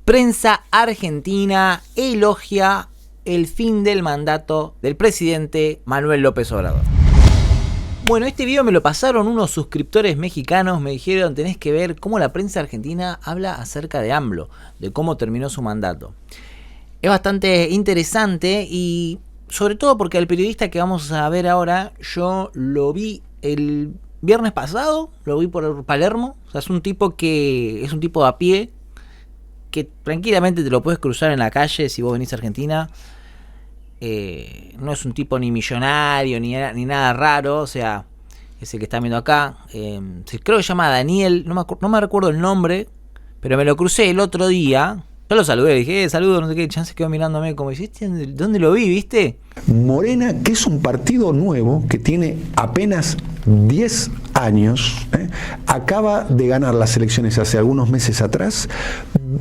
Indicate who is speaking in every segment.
Speaker 1: Prensa argentina elogia el fin del mandato del presidente Manuel López Obrador. Bueno, este video me lo pasaron unos suscriptores mexicanos, me dijeron tenés que ver cómo la prensa argentina habla acerca de AMLO, de cómo terminó su mandato. Es bastante interesante y sobre todo porque al periodista que vamos a ver ahora, yo lo vi el viernes pasado, lo vi por Palermo, o sea, es un tipo de a pie, que tranquilamente te lo puedes cruzar en la calle si vos venís a Argentina. No es un tipo ni millonario ni nada raro, o sea, es el que está viendo acá. Creo que se llama Daniel, no me recuerdo el nombre, pero me lo crucé el otro día. Yo lo saludé, dije, saludo, no sé qué, chance quedó mirándome como dijiste, ¿dónde lo vi, viste?
Speaker 2: Morena, que es un partido nuevo que tiene apenas 10 años, acaba de ganar las elecciones hace algunos meses atrás,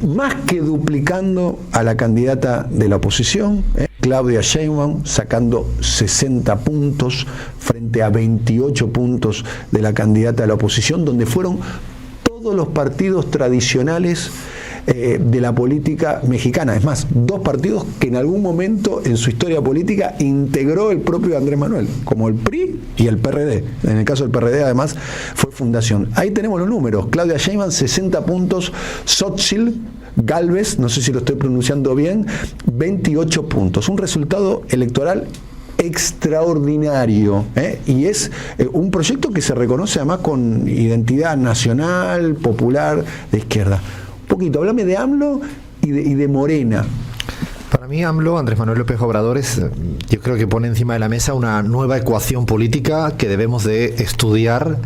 Speaker 2: más que duplicando a la candidata de la oposición, Claudia Sheinbaum, sacando 60 puntos frente a 28 puntos de la candidata de la oposición, donde fueron todos los partidos tradicionales de la política mexicana. Es más, dos partidos que en algún momento en su historia política integró el propio Andrés Manuel, como el PRI y el PRD. En el caso del PRD, además, fue fundación. Ahí tenemos los números. Claudia Sheinbaum, 60 puntos. Xochitl Gálvez, no sé si lo estoy pronunciando bien, 28 puntos. Un resultado electoral extraordinario, y es un proyecto que se reconoce además con identidad nacional, popular, de izquierda. Un poquito, háblame de AMLO y de Morena.
Speaker 3: Para mí AMLO, Andrés Manuel López Obrador, yo creo que pone encima de la mesa una nueva ecuación política que debemos de estudiar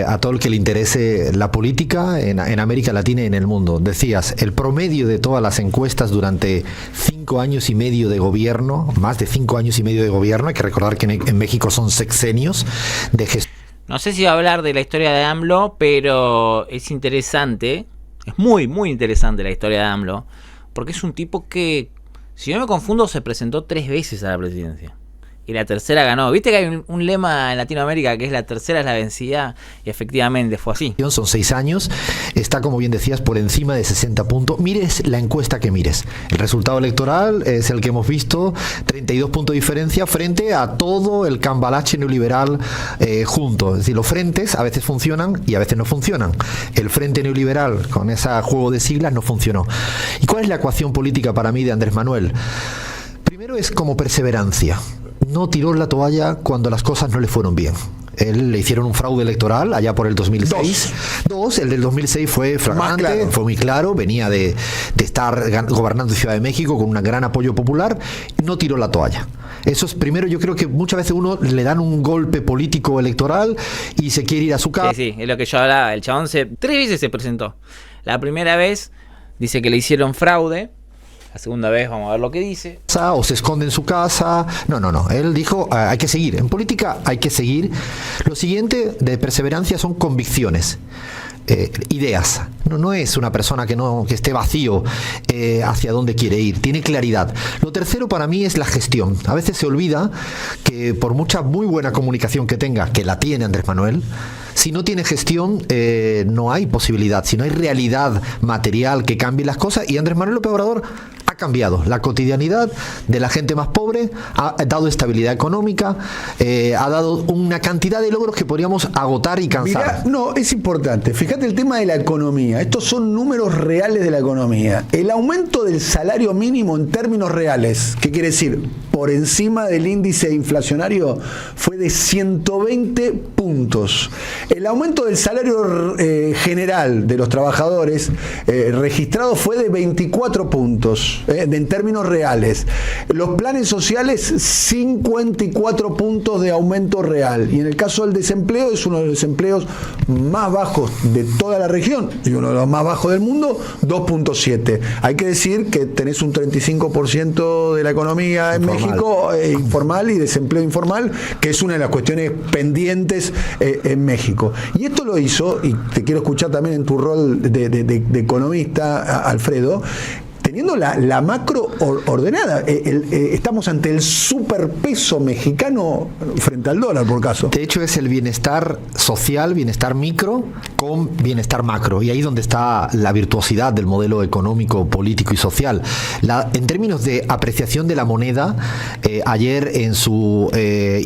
Speaker 3: a todo el que le interese la política en América Latina y en el mundo. Decías, el promedio de todas las encuestas durante 5 años y medio de gobierno, más de 5 años y medio de gobierno, hay que recordar que en México son sexenios de gestión.
Speaker 1: No sé si va a hablar de la historia de AMLO, pero es interesante, es muy, muy interesante la historia de AMLO, porque es un tipo que, si no me confundo, se presentó 3 veces a la presidencia. Y la tercera ganó. Viste que hay un lema en Latinoamérica que es la tercera es la vencida, y efectivamente fue así.
Speaker 3: Son 6 años, está, como bien decías, por encima de 60 puntos. Mires la encuesta que mires. El resultado electoral es el que hemos visto, 32 puntos de diferencia frente a todo el cambalache neoliberal junto. Es decir, los frentes a veces funcionan y a veces no funcionan. El frente neoliberal, con ese juego de siglas, no funcionó. ¿Y cuál es la ecuación política para mí de Andrés Manuel? Primero es como perseverancia. No tiró la toalla cuando las cosas no le fueron bien. Él le hicieron un fraude electoral allá por el 2006. El del 2006 fue flagrante, claro. Fue muy claro, venía de estar gobernando Ciudad de México con un gran apoyo popular, no tiró la toalla. Eso es primero, yo creo que muchas veces uno le dan un golpe político electoral y se quiere ir a su casa.
Speaker 1: Sí, es lo que yo hablaba, el chabón 3 veces se presentó. La primera vez dice que le hicieron fraude. La segunda vez vamos a ver lo que dice.
Speaker 3: O se esconde en su casa. No. Él dijo, hay que seguir. En política hay que seguir. Lo siguiente de perseverancia son convicciones. Ideas. No es una persona que esté vacío hacia dónde quiere ir. Tiene claridad. Lo tercero para mí es la gestión. A veces se olvida que por mucha muy buena comunicación que tenga, que la tiene Andrés Manuel, si no tiene gestión, no hay posibilidad. Si no hay realidad material que cambie las cosas, y Andrés Manuel López Obrador ha cambiado la cotidianidad de la gente más pobre, ha dado estabilidad económica, ha dado una cantidad de logros que podríamos agotar y cansar.
Speaker 2: Mirá, no, es importante. Fíjate el tema de la economía. Estos son números reales de la economía. El aumento del salario mínimo en términos reales, ¿qué quiere decir? Por encima del índice inflacionario, fue de 120 puntos. El aumento del salario general de los trabajadores registrado fue de 24 puntos. En términos reales. Los planes sociales, 54 puntos de aumento real. Y en el caso del desempleo, es uno de los desempleos más bajos de toda la región y uno de los más bajos del mundo, 2.7. Hay que decir que tenés un 35% de la economía en México informal y desempleo informal, que es una de las cuestiones pendientes en México. Y esto lo hizo, y te quiero escuchar también en tu rol de economista, Alfredo, teniendo la macro ordenada. Estamos ante el superpeso mexicano frente al dólar, por caso.
Speaker 3: De hecho, es el bienestar social, bienestar micro, con bienestar macro. Y ahí es donde está la virtuosidad del modelo económico, político y social. En términos de apreciación de la moneda, ayer en su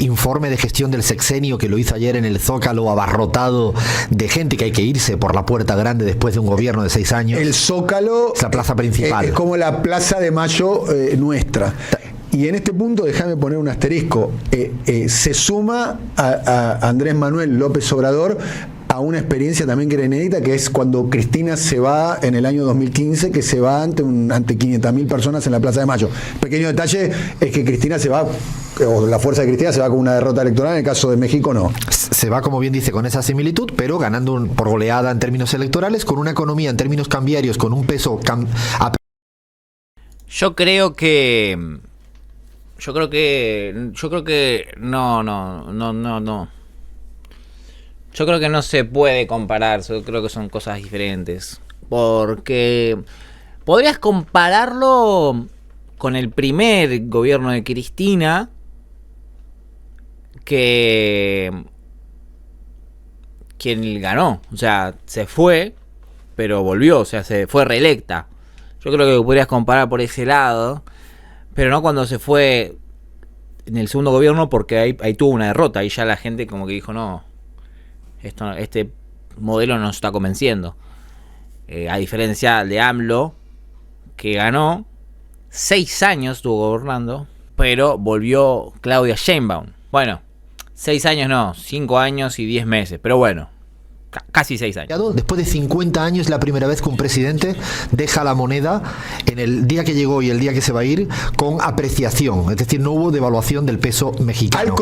Speaker 3: informe de gestión del sexenio, que lo hizo ayer en el Zócalo, abarrotado de gente que hay que irse por la puerta grande después de un gobierno de 6 años.
Speaker 2: El Zócalo
Speaker 3: es la plaza principal.
Speaker 2: Es como la Plaza de Mayo nuestra. Y en este punto, déjame poner un asterisco, se suma a Andrés Manuel López Obrador a una experiencia también que era inédita, que es cuando Cristina se va en el año 2015, que se va ante 500.000 personas en la Plaza de Mayo. Pequeño detalle es que Cristina se va, o la fuerza de Cristina se va con una derrota electoral, en el caso de México no.
Speaker 3: Se va, como bien dice, con esa similitud, pero ganando por goleada en términos electorales, con una economía en términos cambiarios, con un peso...
Speaker 1: Yo creo que no. Yo creo que no se puede comparar, yo creo que son cosas diferentes. Porque podrías compararlo con el primer gobierno de Cristina, quien ganó, o sea, se fue, pero volvió, o sea, se fue reelecta. Yo creo que lo podrías comparar por ese lado, pero no cuando se fue en el segundo gobierno, porque ahí tuvo una derrota, y ya la gente como que dijo, no, este modelo no nos está convenciendo. A diferencia de AMLO, que ganó, 6 años estuvo gobernando, pero volvió Claudia Sheinbaum. Bueno, 6 años no, 5 años y 10 meses, pero bueno, casi 6 años.
Speaker 3: Después de 50 años, la primera vez que un presidente deja la moneda en el día que llegó y el día que se va a ir con apreciación, es decir, no hubo devaluación del peso mexicano.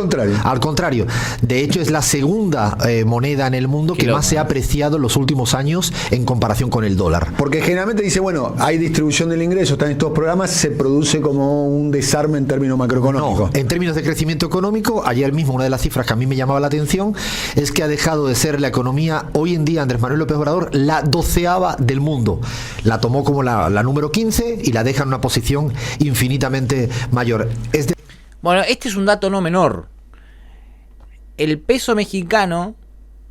Speaker 3: Al contrario. De hecho, es la segunda moneda en el mundo que más se ha apreciado en los últimos años en comparación con el dólar.
Speaker 2: Porque generalmente dice, bueno, hay distribución del ingreso, están estos programas, se produce como un desarme en términos macroeconómicos.
Speaker 3: No, en términos de crecimiento económico, ayer mismo una de las cifras que a mí me llamaba la atención es que ha dejado de ser la economía hoy en día, Andrés Manuel López Obrador, la 12ª del mundo. La tomó como la número 15 y la deja en una posición infinitamente mayor.
Speaker 1: Bueno, este es un dato no menor. El peso mexicano,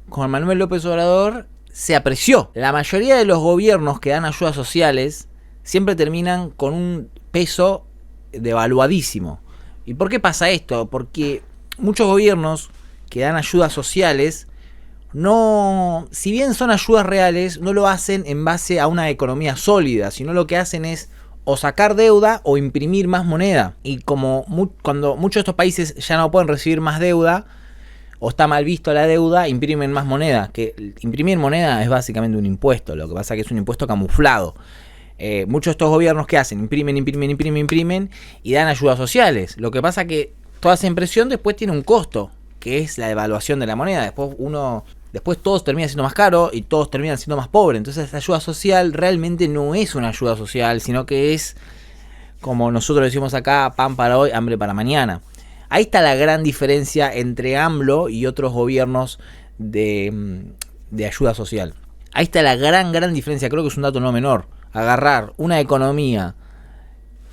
Speaker 1: con Manuel López Obrador, se apreció. La mayoría de los gobiernos que dan ayudas sociales siempre terminan con un peso devaluadísimo. ¿Y por qué pasa esto? Porque muchos gobiernos que dan ayudas sociales, no, si bien son ayudas reales, no lo hacen en base a una economía sólida, sino lo que hacen es o sacar deuda o imprimir más moneda. Y como cuando muchos de estos países ya no pueden recibir más deuda, o está mal visto la deuda, imprimen más moneda. Que imprimir moneda es básicamente un impuesto, lo que pasa es que es un impuesto camuflado. Muchos de estos gobiernos que hacen, imprimen y dan ayudas sociales. Lo que pasa es que toda esa impresión después tiene un costo, que es la devaluación de la moneda. Después todos terminan siendo más caros y todos terminan siendo más pobres. Entonces la ayuda social realmente no es una ayuda social, sino que es, como nosotros decimos acá, pan para hoy, hambre para mañana. Ahí está la gran diferencia entre AMLO y otros gobiernos de ayuda social. Ahí está la gran diferencia, creo que es un dato no menor. Agarrar una economía,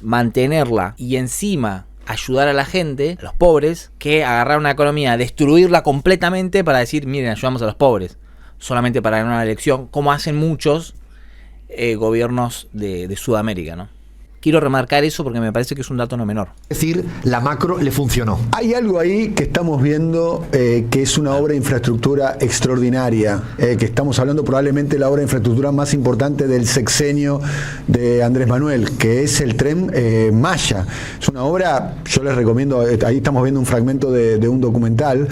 Speaker 1: mantenerla y encima ayudar a la gente, a los pobres, que agarrar una economía, destruirla completamente para decir, miren, ayudamos a los pobres, solamente para ganar una elección, como hacen muchos gobiernos de Sudamérica, ¿no? Quiero remarcar eso porque me parece que es un dato no menor.
Speaker 3: Es decir, la macro le funcionó.
Speaker 2: Hay algo ahí que estamos viendo que es una obra de infraestructura extraordinaria, que estamos hablando probablemente de la obra de infraestructura más importante del sexenio de Andrés Manuel, que es el tren Maya. Es una obra, yo les recomiendo, ahí estamos viendo un fragmento de un documental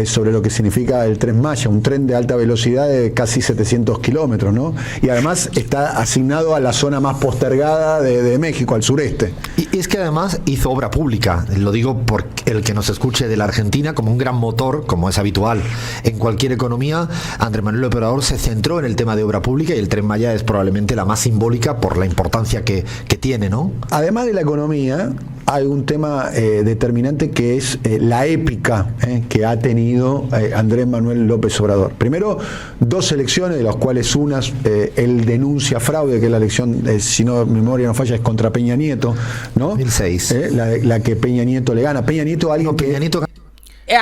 Speaker 2: sobre lo que significa el tren Maya, un tren de alta velocidad de casi 700 kilómetros, ¿no? Y además está asignado a la zona más postergada de México. México, al sureste.
Speaker 3: Y es que además hizo obra pública, lo digo por el que nos escuche de la Argentina, como un gran motor, como es habitual en cualquier economía. Andrés Manuel López Obrador se centró en el tema de obra pública y el Tren Maya es probablemente la más simbólica por la importancia que tiene, ¿no?
Speaker 2: Además de la economía, hay un tema determinante que es la épica que ha tenido Andrés Manuel López Obrador. Primero, 2 elecciones, de las cuales una él denuncia fraude, que es la elección, si no mi memoria no falla, es contra Peña Nieto, ¿no?
Speaker 3: 2006.
Speaker 2: La que Peña Nieto le gana. Peña Nieto, alguien que...
Speaker 3: Peña Nieto...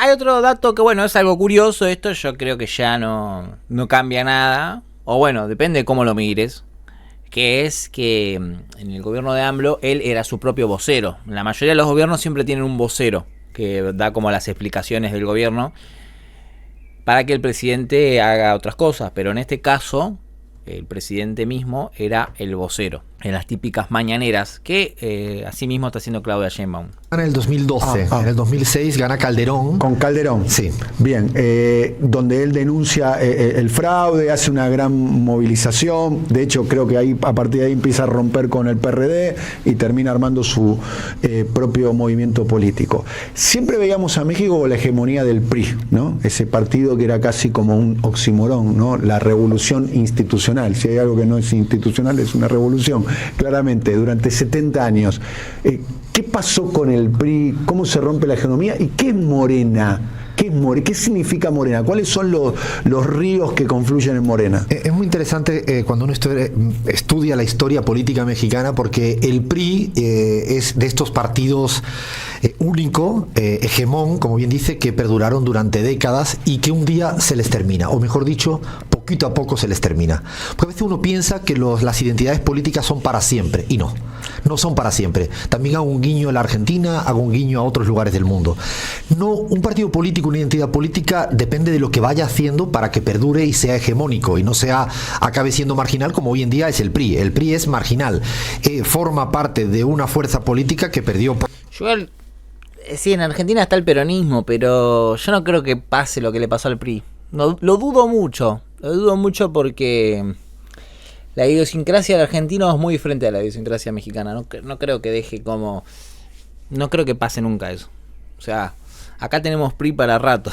Speaker 1: Hay otro dato que, bueno, es algo curioso esto, yo creo que ya no cambia nada, o bueno, depende de cómo lo mires, que es que en el gobierno de AMLO él era su propio vocero. La mayoría de los gobiernos siempre tienen un vocero que da como las explicaciones del gobierno para que el presidente haga otras cosas, pero en este caso el presidente mismo era el vocero en las típicas mañaneras que asimismo está haciendo Claudia Sheinbaum.
Speaker 3: En el 2012, en el 2006 gana Calderón.
Speaker 2: Con Calderón.
Speaker 3: Sí.
Speaker 2: Bien, donde él denuncia el fraude, hace una gran movilización. De hecho, creo que ahí a partir de ahí empieza a romper con el PRD y termina armando su propio movimiento político. Siempre veíamos a México con la hegemonía del PRI, ¿no? Ese partido que era casi como un oxímoron, ¿no? La revolución institucional. Si hay algo que no es institucional, es una revolución. Claramente, durante 70 años. ¿Qué pasó con el PRI? ¿Cómo se rompe la hegemonía? ¿Y qué es Morena? ¿Qué significa Morena? ¿Cuáles son los ríos que confluyen en Morena?
Speaker 3: Es muy interesante cuando uno estudia la historia política mexicana, porque el PRI es de estos partidos único, hegemón, como bien dice, que perduraron durante décadas y que un día se les termina, o mejor dicho, poquito a poco se les termina. Porque a veces uno piensa que las identidades políticas son para siempre, y no son para siempre. También hago un guiño a la Argentina, hago un guiño a otros lugares del mundo. No, un partido político, una identidad política depende de lo que vaya haciendo para que perdure y sea hegemónico y no acabe siendo marginal, como hoy en día es el PRI. El PRI es marginal, forma parte de una fuerza política que perdió.
Speaker 1: Sí, en Argentina está el peronismo, pero yo no creo que pase lo que le pasó al PRI. No, lo dudo mucho porque la idiosincrasia del argentino es muy diferente a la idiosincrasia mexicana. No creo que deje como... No creo que pase nunca eso. O sea, acá tenemos PRI para rato.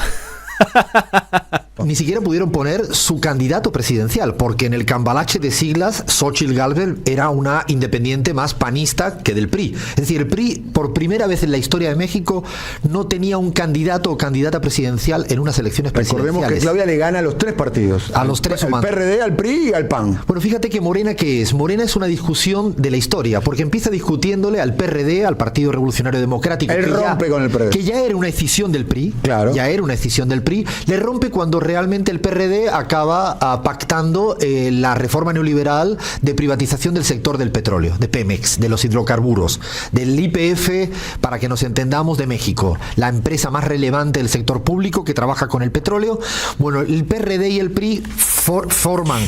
Speaker 3: Ni siquiera pudieron poner su candidato presidencial, porque en el cambalache de siglas Xóchitl Gálvez era una independiente más panista que del PRI. Es decir, el PRI por primera vez en la historia de México no tenía un candidato o candidata presidencial en unas elecciones presidenciales.
Speaker 2: Recordemos que Claudia le gana a los 3 partidos.
Speaker 3: A los 3
Speaker 2: al PRD, al PRI y al PAN.
Speaker 3: Bueno, fíjate que Morena, ¿qué es? Morena es una discusión de la historia, porque empieza discutiéndole al PRD, al Partido Revolucionario Democrático,
Speaker 2: él rompe con el PRD,
Speaker 3: que ya era una escisión del PRI.
Speaker 2: Claro.
Speaker 3: Ya era una escisión del PRI. Le rompe cuando realmente el PRD acaba pactando la reforma neoliberal de privatización del sector del petróleo, de Pemex, de los hidrocarburos, del YPF, para que nos entendamos, de México, la empresa más relevante del sector público que trabaja con el petróleo. Bueno, el PRD y el PRI forman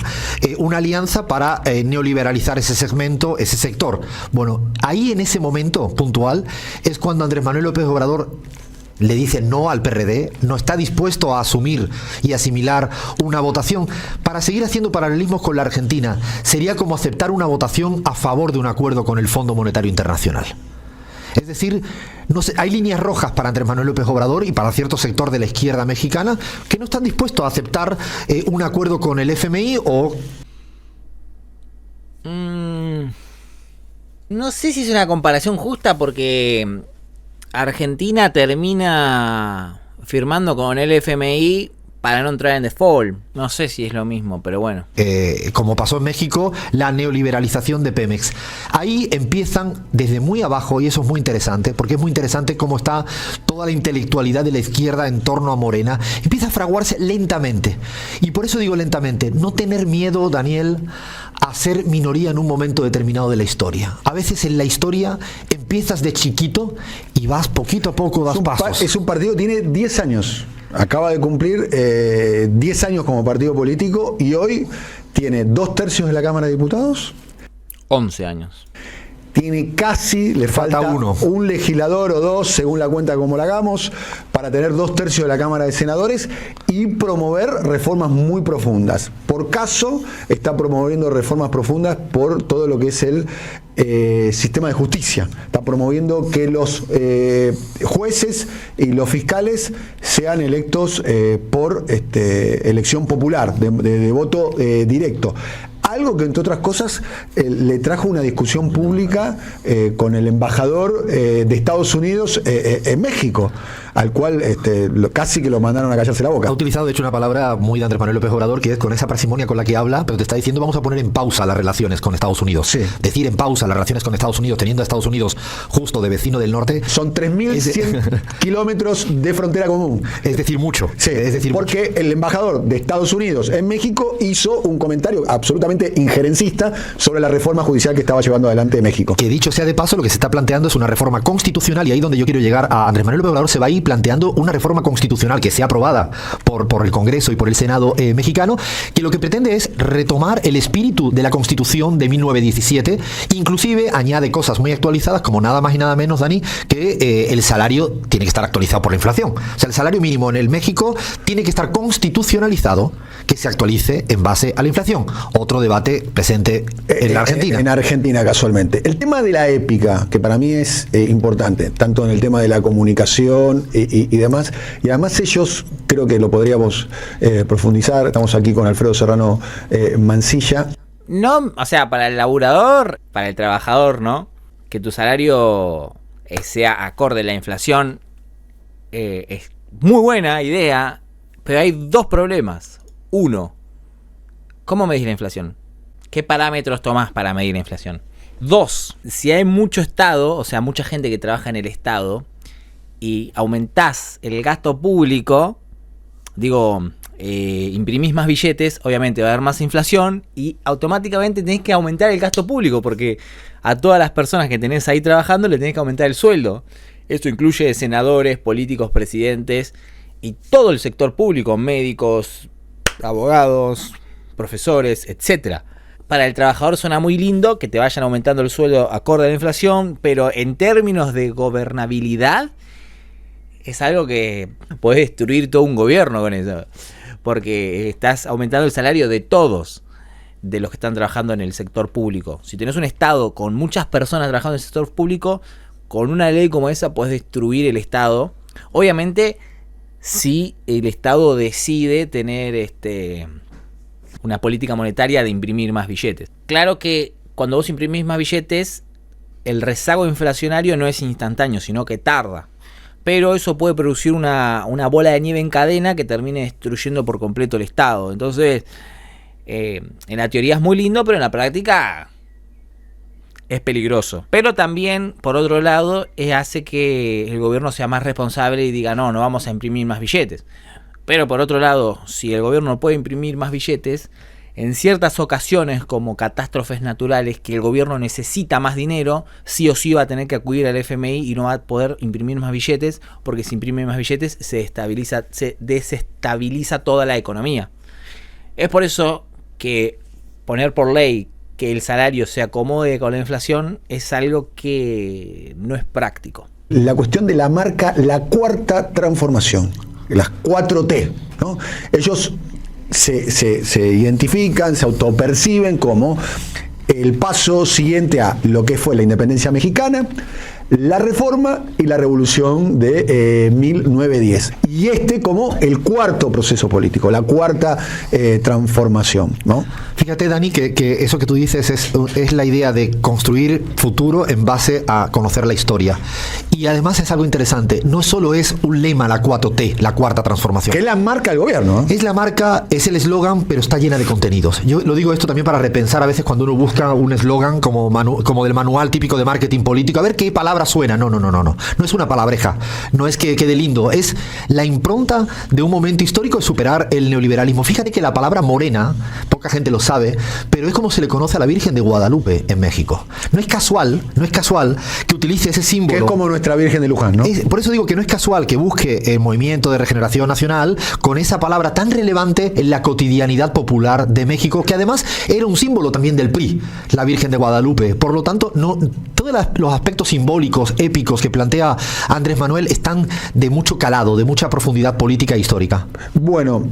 Speaker 3: una alianza para neoliberalizar ese segmento, ese sector. Bueno, ahí en ese momento puntual es cuando Andrés Manuel López Obrador le dice no al PRD, no está dispuesto a asumir y asimilar una votación. Para seguir haciendo paralelismos con la Argentina, sería como aceptar una votación a favor de un acuerdo con el Fondo Monetario Internacional. Es decir, no sé, hay líneas rojas para Andrés Manuel López Obrador y para cierto sector de la izquierda mexicana que no están dispuestos a aceptar un acuerdo con el FMI o...
Speaker 1: No sé si es una comparación justa porque Argentina termina firmando con el FMI para no entrar en default. No sé si es lo mismo, pero bueno.
Speaker 3: Como pasó en México, la neoliberalización de Pemex. Ahí empiezan desde muy abajo, y eso es muy interesante, porque es muy interesante cómo está toda la intelectualidad de la izquierda en torno a Morena. Empieza a fraguarse lentamente. Y por eso digo lentamente, no tener miedo, Daniel, a ser minoría en un momento determinado de la historia. A veces en la historia empiezas de chiquito y vas poquito a poco, das pasos.
Speaker 2: Es un partido que tiene 10 años. Acaba de cumplir 10 años como partido político y hoy tiene 2/3 de la Cámara de Diputados.
Speaker 1: 11 años.
Speaker 2: Tiene casi, le falta un legislador o dos, según la cuenta como la hagamos, para tener 2/3 de la Cámara de Senadores y promover reformas muy profundas. Por caso, está promoviendo reformas profundas por todo lo que es el sistema de justicia. Está promoviendo que los jueces y los fiscales sean electos por elección popular, de voto directo. Algo que, entre otras cosas, le trajo una discusión pública con el embajador de Estados Unidos en México, al cual casi que lo mandaron a callarse la boca.
Speaker 3: Ha utilizado, de hecho, una palabra muy de Andrés Manuel López Obrador, que es con esa parsimonia con la que habla, pero te está diciendo vamos a poner en pausa las relaciones con Estados Unidos.
Speaker 2: Sí.
Speaker 3: Decir en pausa las relaciones con Estados Unidos, teniendo a Estados Unidos justo de vecino del norte.
Speaker 2: Son 3.100 kilómetros de frontera común.
Speaker 3: Es decir, mucho.
Speaker 2: Sí,
Speaker 3: es decir,
Speaker 2: porque el embajador de Estados Unidos en México hizo un comentario absolutamente injerencista sobre la reforma judicial que estaba llevando adelante México.
Speaker 3: Que dicho sea de paso, lo que se está planteando es una reforma constitucional, y ahí donde yo quiero llegar. A Andrés Manuel López Obrador se va a ir planteando una reforma constitucional que sea aprobada por el Congreso y por el Senado mexicano, que lo que pretende es retomar el espíritu de la Constitución de 1917, inclusive añade cosas muy actualizadas, como nada más y nada menos, Dani, que el salario tiene que estar actualizado por la inflación. O sea, el salario mínimo en el México tiene que estar constitucionalizado, que se actualice en base a la inflación. Otro debate presente en la Argentina.
Speaker 2: En Argentina, casualmente. El tema de la épica, que para mí es importante, tanto en el tema de la comunicación y demás, y además ellos, creo que lo podríamos profundizar, estamos aquí con Alfredo Serrano Mancilla.
Speaker 1: No, o sea, para el laburador, para el trabajador, ¿no? Que tu salario sea acorde a la inflación es muy buena idea, pero hay dos problemas. Uno, ¿cómo medís la inflación? ¿Qué parámetros tomás para medir la inflación? Dos, si hay mucho Estado, o sea, mucha gente que trabaja en el Estado, y aumentás el gasto público, imprimís más billetes, obviamente va a haber más inflación y automáticamente tenés que aumentar el gasto público, porque a todas las personas que tenés ahí trabajando le tenés que aumentar el sueldo. Esto incluye senadores, políticos, presidentes y todo el sector público, médicos, abogados, profesores, etcétera. Para el trabajador suena muy lindo que te vayan aumentando el sueldo acorde a la inflación, pero en términos de gobernabilidad es algo que podés destruir todo un gobierno con eso, porque estás aumentando el salario de todos, de los que están trabajando en el sector público. Si tenés un Estado con muchas personas trabajando en el sector público, con una ley como esa podés destruir el Estado. Obviamente, si el Estado decide tener una política monetaria de imprimir más billetes. Claro que cuando vos imprimís más billetes, el rezago inflacionario no es instantáneo, sino que tarda. Pero eso puede producir una bola de nieve en cadena que termine destruyendo por completo el Estado. Entonces, en la teoría es muy lindo, pero en la práctica es peligroso. Pero también, por otro lado, hace que el gobierno sea más responsable y diga, no vamos a imprimir más billetes. Pero por otro lado, si el gobierno no puede imprimir más billetes, en ciertas ocasiones, como catástrofes naturales, que el gobierno necesita más dinero, sí o sí va a tener que acudir al FMI y no va a poder imprimir más billetes, porque si imprime más billetes se desestabiliza toda la economía. Es por eso que poner por ley que el salario se acomode con la inflación es algo que no es práctico.
Speaker 2: La cuestión de la marca, la cuarta transformación, las 4T, ¿no? Ellos se identifican, se autoperciben como el paso siguiente a lo que fue la independencia mexicana, la reforma y la revolución de 1910. Y como el cuarto proceso político, la cuarta transformación, ¿no?
Speaker 3: Fíjate, Dani, que eso que tú dices es la idea de construir futuro en base a conocer la historia. Y además es algo interesante. No solo es un lema la 4T, la cuarta transformación.
Speaker 2: Que es la marca del gobierno, ¿no?
Speaker 3: Es la marca, es el eslogan, pero está llena de contenidos. Yo lo digo esto también para repensar a veces cuando uno busca un eslogan como del manual típico de marketing político. A ver qué palabra suena. No. No es una palabreja. No es que quede lindo. Es la impronta de un momento histórico de superar el neoliberalismo. Fíjate que la palabra morena, poca gente lo sabe, pero es como se le conoce a la Virgen de Guadalupe en México. No es casual que utilice ese símbolo.
Speaker 2: Que es como nuestra Virgen de Luján, ¿no?
Speaker 3: Por eso digo que no es casual que busque el Movimiento de Regeneración Nacional con esa palabra tan relevante en la cotidianidad popular de México, que además era un símbolo también del PRI, la Virgen de Guadalupe. Por lo tanto, todos los aspectos simbólicos históricos, épicos que plantea Andrés Manuel están de mucho calado, de mucha profundidad política e histórica?
Speaker 2: Bueno,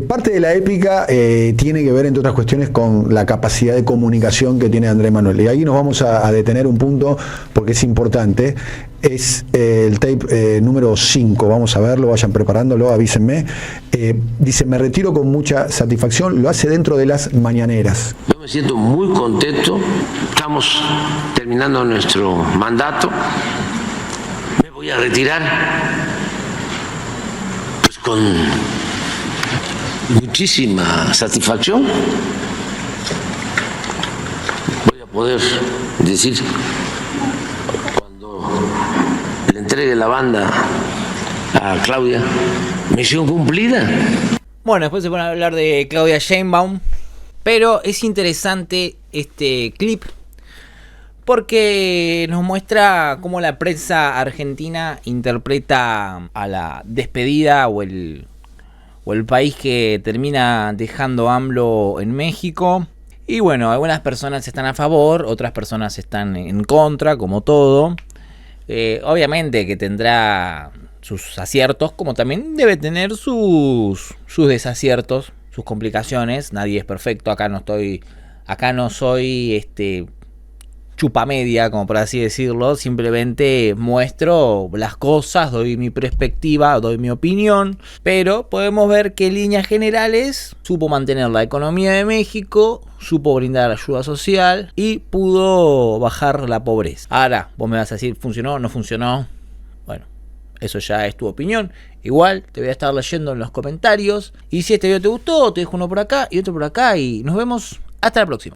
Speaker 2: parte de la épica tiene que ver, entre otras cuestiones, con la capacidad de comunicación que tiene Andrés Manuel. Y ahí nos vamos a detener un punto porque es importante. Es el tape número 5, vamos a verlo, vayan preparándolo, avísenme. Dice: me retiro con mucha satisfacción, lo hace dentro de las mañaneras.
Speaker 4: Yo me siento muy contento, estamos terminando nuestro mandato, me voy a retirar pues con muchísima satisfacción. Voy a poder decir, le entregue la banda a Claudia, misión cumplida.
Speaker 1: Bueno, después se pone a hablar de Claudia Sheinbaum, pero es interesante este clip porque nos muestra cómo la prensa argentina interpreta a la despedida o el país que termina dejando AMLO en México. Y bueno, algunas personas están a favor, otras personas están en contra, como todo. Obviamente que tendrá sus aciertos, como también debe tener sus desaciertos, sus complicaciones. Nadie es perfecto. Acá no soy chupamedia, como por así decirlo. Simplemente muestro las cosas, doy mi perspectiva, doy mi opinión. Pero podemos ver que en líneas generales supo mantener la economía de México, supo brindar ayuda social y pudo bajar la pobreza. Ahora, vos me vas a decir, ¿funcionó o no funcionó? Bueno, eso ya es tu opinión. Igual te voy a estar leyendo en los comentarios. Y si este video te gustó, te dejo uno por acá y otro por acá. Y nos vemos hasta la próxima.